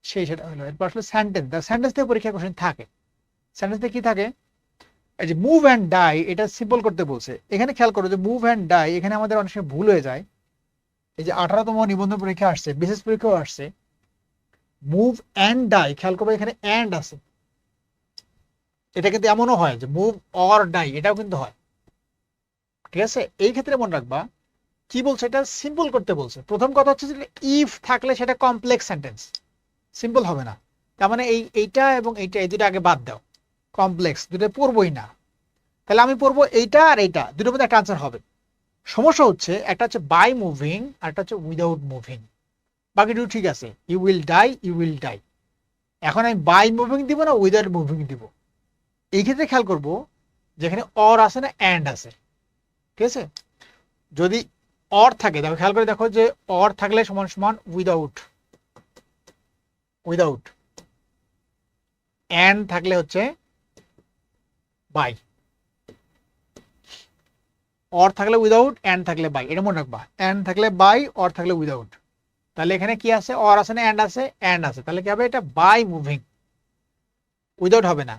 সেটা হলো। এরপর আসলে সেন্টেন্স, সেন্টেন্স থেকে পরীক্ষা কোশ্চেন থাকে। সেন্টেন্স থেকে কি থাকে, এই যে মুভ অ্যান্ড ডাই, এটা সিম্পল করতে বলছে। এখানে খেয়াল করো যে মুভ অ্যান্ড ডাই, এখানে আমাদের অনেক সময় ভুল হয়ে যায়। এই যে 18তম নিবন্ধন পরীক্ষা আসছে, বিশেষ পরীক্ষাও আসছে, মুভ অ্যান্ড ডাই, খেয়াল করবো এখানে অ্যান্ড আছে। এটা কিন্তু এমনও হয় যে মুভ অর ডাই, এটাও কিন্তু হয়। ঠিক আছে, এই ক্ষেত্রে মনে রাখবা কি বলছে, এটা সিম্পল করতে বলছে। প্রথম কথা হচ্ছে যে ইফ থাকলে সেটা কমপ্লেক্স সেন্টেন্স, সিম্পল হবে না। তার মানে এইটা এবং এইটা, এই দুটো আগে বাদ দাও, কমপ্লেক্স দুটো পড়বোই না। তাহলে আমি পড়বো এইটা আর এইটা, দুটোর মধ্যে একটা আনসার হবে। সমস্যা হচ্ছে একটা হচ্ছে বাই মুভিং আর একটা হচ্ছে উইদাউট মুভিং। বাকি দুটো ঠিক আছে, you will die, you will die. এখন আমি বাই মুভিং দিব না উইদাউট মুভিং দিব। এই ক্ষেত্রে খেয়াল করবো যেখানে অর আছে না অ্যান্ড আছে। ঠিক আছে, যদি অর থাকে, দেখো খেয়াল করে দেখো যে অর থাকলে সমান সমান উইদাউট, উইদাউট অ্যান্ড থাকলে হচ্ছে বাই, অর থাকলে উইদাউট, অ্যান্ড থাকলে বাই, এটা মনে রাখবা। অ্যান্ড থাকলে বাই, অর থাকলে উইদাউট। তাহলে এখানে কি আছে, অর আছে না অ্যান্ড আছে, অ্যান্ড আছে, তাহলে কি হবে, এটা বাই মুভিং, উইদাউট হবে না।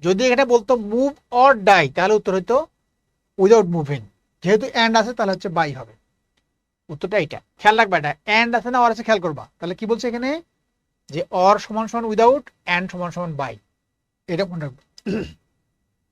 যদি এখানে বলতো মুভ অর ডাই, তাহলে উত্তর হইতো উইদাউট মুভিং। যেহেতু অ্যান্ড আছে তাহলে হচ্ছে বাই হবে। উত্তরটা এটা খেয়াল রাখবা, এটা অ্যান্ড আছে না অর আছে খেয়াল করবা। তাহলে কি বলছে এখানে, যে অর সমান সমান উইদাউট, অ্যান্ড সমান সমান বাই, এটা মনে রাখবা।